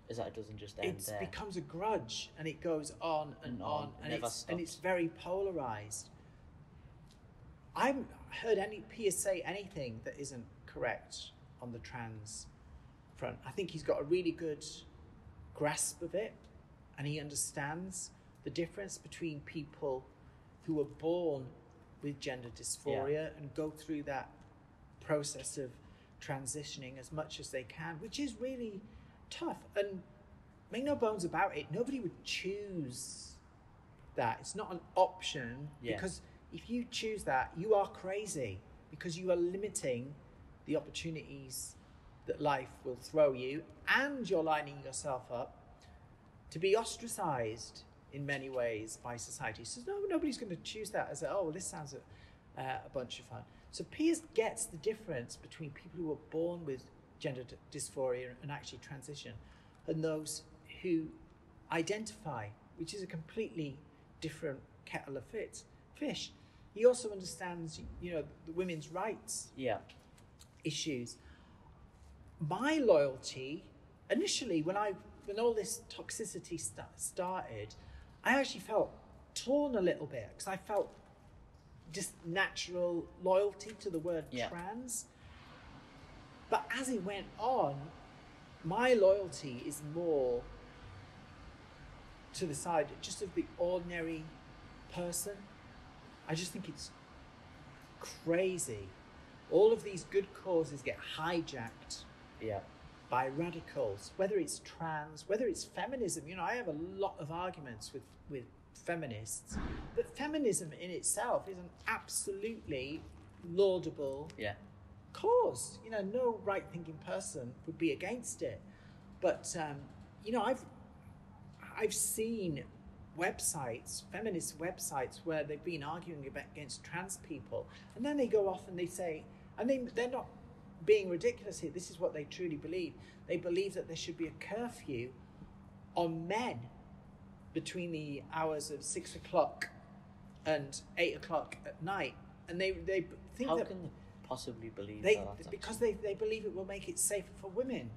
is that it doesn't just end there.
It becomes a grudge, and it goes on and on, and it's very polarised. I haven't heard any Piers say anything that isn't correct on the trans front. I think he's got a really good grasp of it, and he understands the difference between people who are born with gender dysphoria and go through that process of transitioning as much as they can, which is really tough. And make no bones about it, nobody would choose that. It's not an option, because if you choose that, you are crazy, because you are limiting the opportunities that life will throw you, and you're lining yourself up to be ostracized in many ways by society. So nobody's going to choose that as this sounds a bunch of fun. So Piers gets the difference between people who were born with gender dysphoria and actually transition, and those who identify, which is a completely different kettle of fish. He also understands, the women's rights issues. My loyalty, initially, when all this toxicity started, I actually felt torn a little bit, because I felt just natural loyalty to the word trans. But as it went on, my loyalty is more to the side just of the ordinary person. I just think it's crazy. All of these good causes get hijacked by radicals, whether it's trans, whether it's feminism. I have a lot of arguments with feminists, but feminism in itself is an absolutely laudable cause. No right-thinking person would be against it. But I've seen websites, feminist websites, where they've been arguing against trans people, and then they go off and they say, and they're not being ridiculous here, this is what they truly believe. They believe that there should be a curfew on men between the hours of 6 o'clock and 8 o'clock at night. And they think
How
that...
can they possibly believe that?
Because they believe it will make it safer for women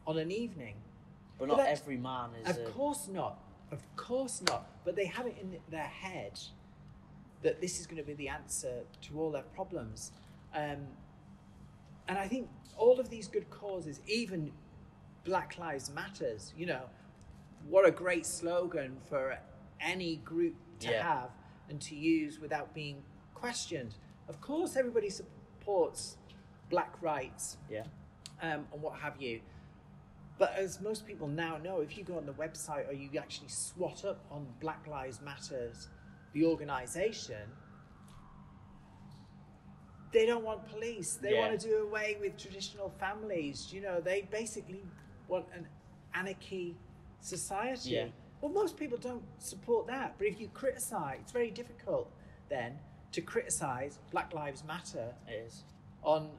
on an evening.
But not every man is...
Of course not. But they have it in their head that this is going to be the answer to all their problems. And I think all of these good causes, even Black Lives Matters, what a great slogan for any group to have and to use without being questioned. Of course, everybody supports black rights and what have you. But as most people now know, if you go on the website or you actually swat up on Black Lives Matters, the organisation, they don't want police. They want to do away with traditional families. They basically want an anarchy society. Yeah. Well, most people don't support that. But if you criticise, it's very difficult then to criticise Black Lives Matter on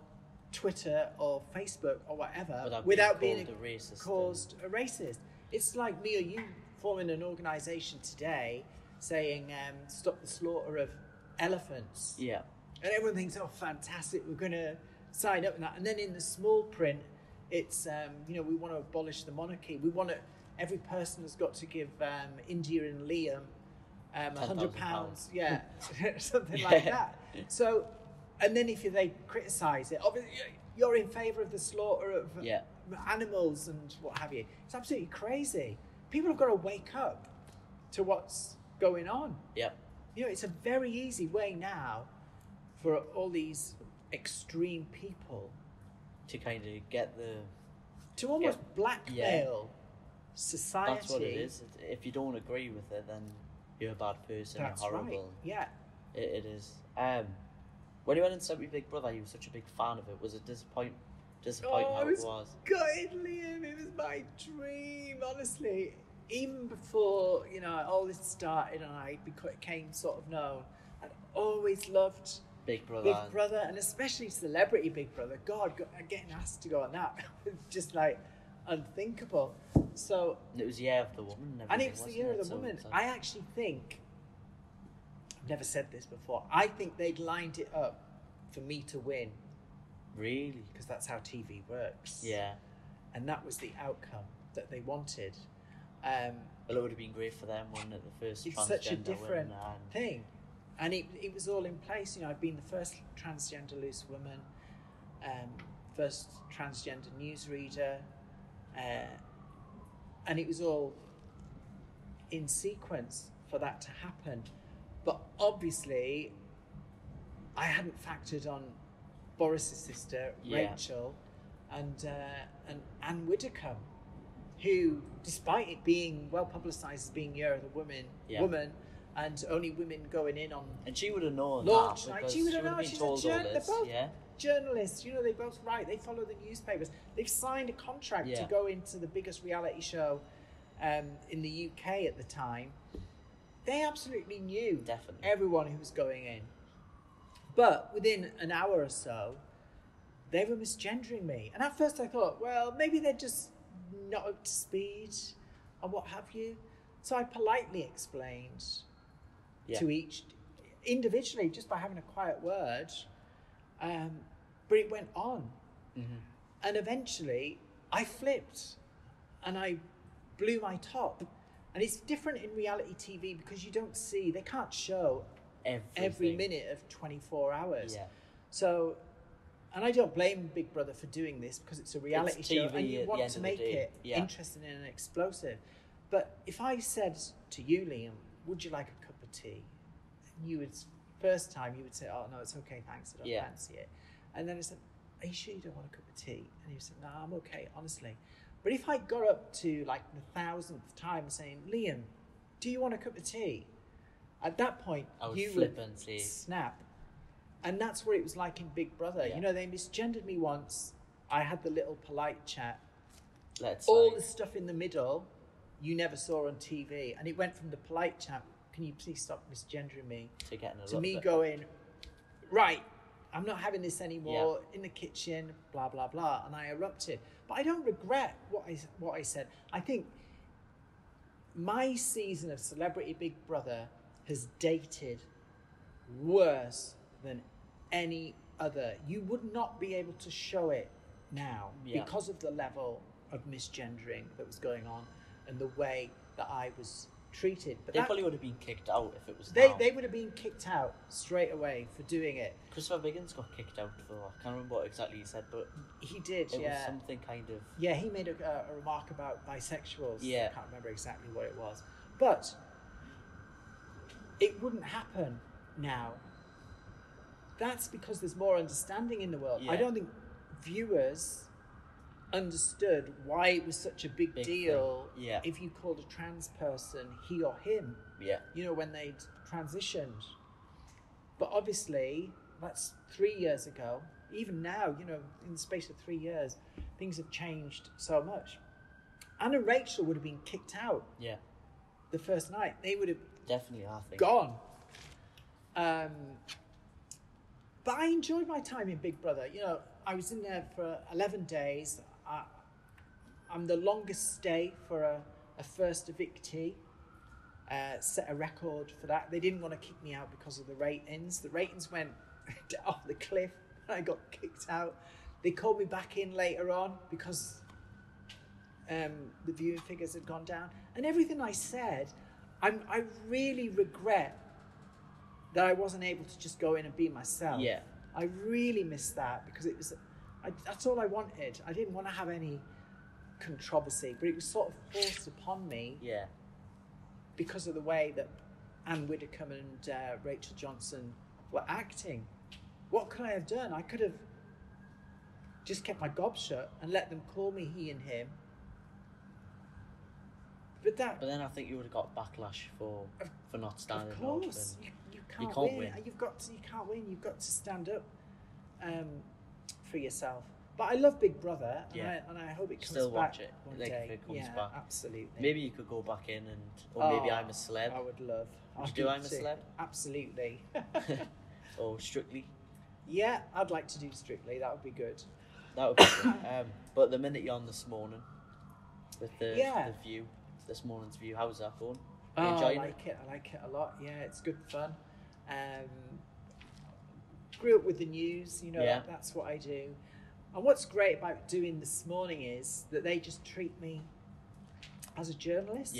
Twitter or Facebook or whatever without being caused a racist. It's like me or you forming an organisation today saying stop the slaughter of elephants. Yeah. And everyone thinks, fantastic, we're going to sign up on that. And then in the small print, it's, we want to abolish the monarchy. We want to, every person has got to give India and Liam £100. Yeah, something like that. So, and then if they criticise it, obviously you're in favour of the slaughter of animals and what have you. It's absolutely crazy. People have got to wake up to what's going on. Yeah. It's a very easy way now for all these extreme people
to kind of get
to almost blackmail society.
That's what it is. If you don't agree with it, then you're a bad person.
That's
you're horrible.
Right. Yeah,
it is. When you went and sent me Big Brother, you were such a big fan of it. Was it disappointing how it was?
Good, Liam. It was my dream, honestly. Even before all this started and I became sort of known, I'd always loved
Big Brother,
and especially Celebrity Big Brother. God, getting asked to go on that was just like unthinkable. So
it was the year of the woman,
and it was the year of the woman. I actually think, I've never said this before, I think they'd lined it up for me to win.
Really?
Because that's how TV works.
Yeah.
And that was the outcome that they wanted.
Well, it would have been great for them, wouldn't it? The first
it's
transgender
such a different
thing.
And it was all in place. I've been the first transgender loose woman, first transgender newsreader, and it was all in sequence for that to happen. But obviously, I hadn't factored on Boris's sister, Rachel, and Anne Widdecombe, who, despite it being well publicised as being Year of the Woman, and only women going in on,
and she would have known
launch
that
night. She would have known.
been
She's
told
a
all this.
journalists. You know, they both write. They follow the newspapers. They've signed a contract to go into the biggest reality show in the UK at the time. They absolutely knew everyone who was going in. But within an hour or so, they were misgendering me. And at first I thought, well, maybe they're just not up to speed and what have you. So I politely explained to each individually, just by having a quiet word. But it went on. Mm-hmm. And eventually I flipped and I blew my top. And it's different in reality TV because you don't see, they can't show every minute of 24 hours. Yeah. So, and I don't blame Big Brother for doing this because it's a reality show and you want to make it interesting and explosive. But if I said to you, Liam, would you like a cup of tea? And you would, first time you would say, oh no, it's okay, thanks, I don't fancy it. And then I said, are you sure you don't want a cup of tea? And you said, no, I'm okay, honestly. But if I got up to like the 1000th time saying, Liam, do you want a cup of tea? At that point, you would snap. And that's what it was like in Big Brother. Yeah. You know, they misgendered me once. I had the little polite chat. All the stuff in the middle, you never saw on TV. And it went from the polite chat, can you please stop misgendering me? To me going, right, I'm not having this anymore, in the kitchen, blah, blah, blah. And I erupted. But I don't regret what I said. I think my season of Celebrity Big Brother has dated worse than any other. You would not be able to show it now because of the level of misgendering that was going on and the way that I was treated. But
they probably would have been kicked out if it was
they would have been kicked out straight away for doing it.
Christopher Biggins got kicked out for, I can't remember what exactly he said, but
he did.
It was something kind of.
Yeah, he made a remark about bisexuals. Yeah, I can't remember exactly what it was, but it wouldn't happen now. That's because there's more understanding in the world. I don't think viewers understood why it was such a big deal if you called a trans person he or him. Yeah. You know, when they'd transitioned. But obviously, that's 3 years ago. Even now, you know, in the space of 3 years, things have changed so much. Anna and Rachel would have been kicked out. Yeah. The first night. They would have
definitely, I think,
gone. But I enjoyed my time in Big Brother. You know, I was in there for 11 days. I'm the longest stay for a first evictee. Set a record for that. They didn't want to kick me out because of the ratings. The ratings went off the cliff. I got kicked out. They called me back in later on because the viewing figures had gone down. And everything I said, I really regret that I wasn't able to just go in and be myself. Yeah. I really missed that because it was, that's all I wanted. I didn't want to have any controversy, but it was sort of forced upon me. Yeah. Because of the way that Anne Widdecombe and Rachel Johnson were acting. What could I have done? I could have just kept my gob shut and let them call me he and him. But
then I think you would have got backlash for not standing up.
Of course, you can't win. You can't win. You've got to stand up for yourself. But I love Big Brother, and I hope it comes
Still
back
watch it.
one
like
day.
If it comes back.
Absolutely.
Maybe you could go back in or maybe I'm a Celeb.
I would love.
Would you do I'm a Celeb?
Absolutely.
Or Strictly?
Yeah, I'd like to do Strictly. That would be good.
That would be good. But the minute you're on this morning with the View, this morning's View, how's that going?
I like it. I like it a lot. Yeah, it's good fun. Grew up with the news, you know, that's what I do. And what's great about doing This Morning is that they just treat me as a journalist,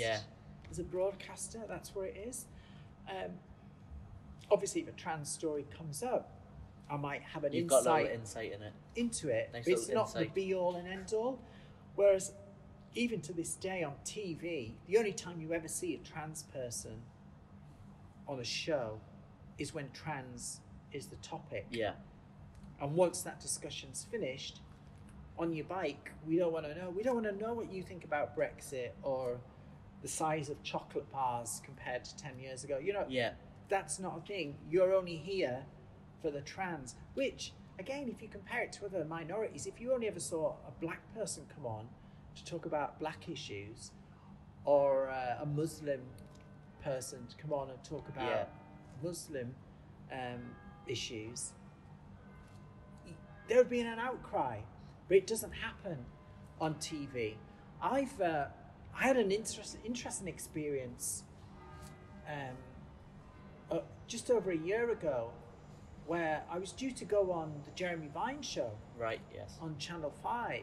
as a broadcaster. That's what it is. Obviously, if a trans story comes up, I might have an
got a little insight in it.
Into it.
Nice
but it's not the be-all and end-all. Whereas, even to this day on TV, the only time you ever see a trans person on a show is when trans is the topic. Yeah. And once that discussion's finished, on your bike, we don't want to know. We don't want to know what you think about Brexit or the size of chocolate bars compared to 10 years ago. You know, that's not a thing. You're only here for the trans, which again, if you compare it to other minorities, if you only ever saw a black person come on to talk about black issues, or a Muslim person to come on and talk about Muslim issues, there would be an outcry. But it doesn't happen on TV. I had an interesting experience just over a year ago, where I was due to go on the Jeremy Vine show.
Right, yes.
On Channel 5.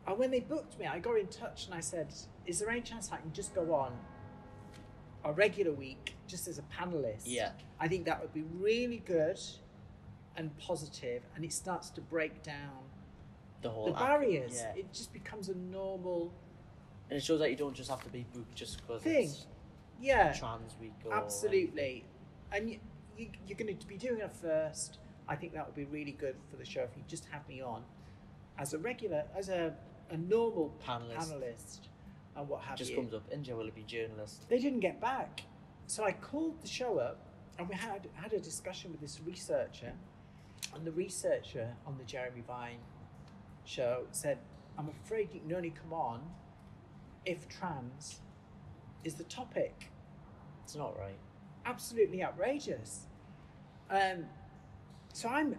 And when they booked me, I got in touch and I said, is there any chance I can just go on a regular week just as a panellist?
Yeah.
I think that would be really good and positive, and it starts to break down the barriers.
Yeah.
It just becomes a normal...
And it shows that you don't just have to be booked just because it's Trans Week or...
Absolutely. And you're going to be doing it first. I think that would be really good for the show if you just have me on as a regular, as a normal panellist and what have you.
Just comes up, India Willoughby journalist.
They didn't get back. So I called the show up and we had a discussion with this researcher, and the researcher on the Jeremy Vine show said, I'm afraid you can only come on if trans is the topic.
It's not right.
Absolutely outrageous. So I'm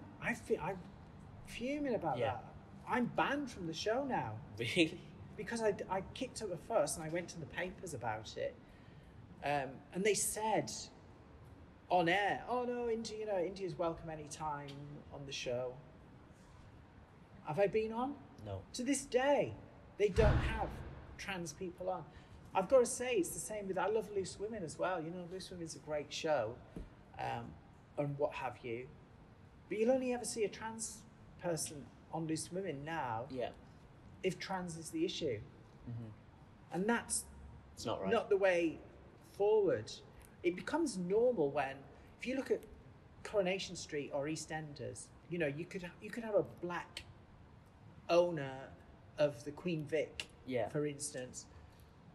fuming about that. I'm banned from the show now.
Really?
Because I kicked up a fuss and I went to the papers about it, and they said on air, "Oh no, India's welcome any time on the show." Have I been on?
No.
To this day, they don't have trans people on. I've got to say, it's the same with, I love Loose Women as well. Loose Women's a great show, and what have you. But you'll only ever see a trans person on Loose Women now if trans is the issue. Mm-hmm. And it's not right. Not the way forward. It becomes normal when, if you look at Coronation Street or EastEnders, you could have a black owner of the Queen Vic, for instance,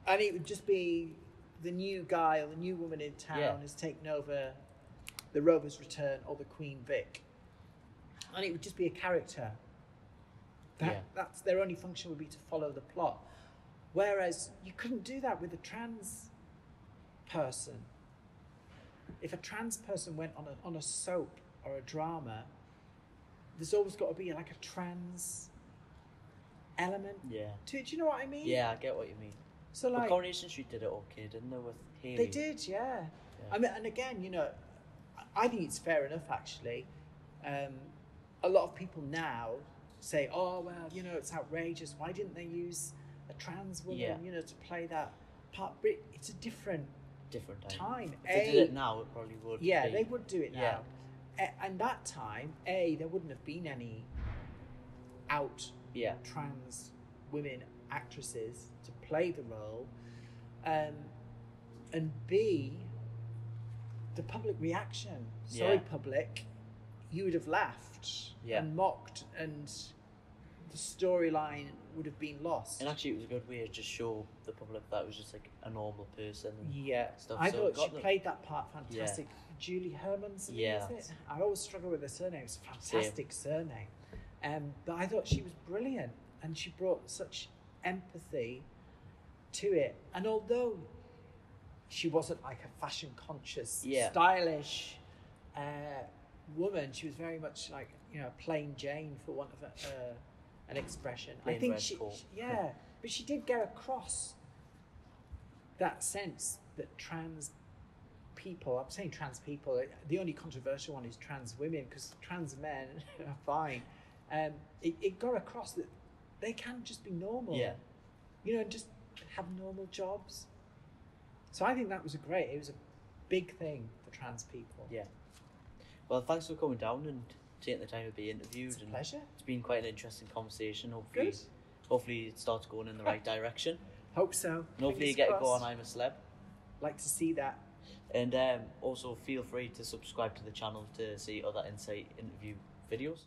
and it would just be the new guy or the new woman in town has taken over the Rover's Return or the Queen Vic, and it would just be a character. That's their only function, would be to follow the plot. Whereas you couldn't do that with a trans person. If a trans person went on a soap or a drama, there's always got to be like a trans element to it. Do you know what I mean?
Yeah, I get what you mean.
So
but Coronation Street did it okay, didn't they, with Hayley?
They did, yeah. I mean, and again, I think it's fair enough, actually. A lot of people now say, oh, well, it's outrageous. Why didn't they use a trans woman, to play that part? But it's a different time.
If they did it now, it probably would.
Yeah, they would do it now. And that time, there wouldn't have been any trans women actresses to play the role, and B, the public reaction. Sorry, public, you would have laughed and mocked, and the storyline would have been lost.
And actually, it was a good way to just show the public that it was just like a normal person. And stuff.
I thought she played that part fantastic. Julie Hermanson, is it? I always struggle with her surname. It's a fantastic surname. But I thought she was brilliant, and she brought such empathy to it. And although she wasn't like a fashion conscious, stylish woman, she was very much like plain Jane, for want of an expression.
Plain, I think she
but she did get across that sense that trans people, I'm saying trans people, the only controversial one is trans women, because trans men are fine. It got across that they can just be normal, and just have normal jobs. So I think that was it was a big thing for trans people.
Yeah. Well, thanks for coming down and taking the time to be interviewed.
It's a pleasure.
It's been quite an interesting conversation.
Hopefully
it starts going in the right direction.
Hope so.
And hopefully you get to go on I'm a Celeb.
Like to see that.
And also feel free to subscribe to the channel to see other Insight interview videos.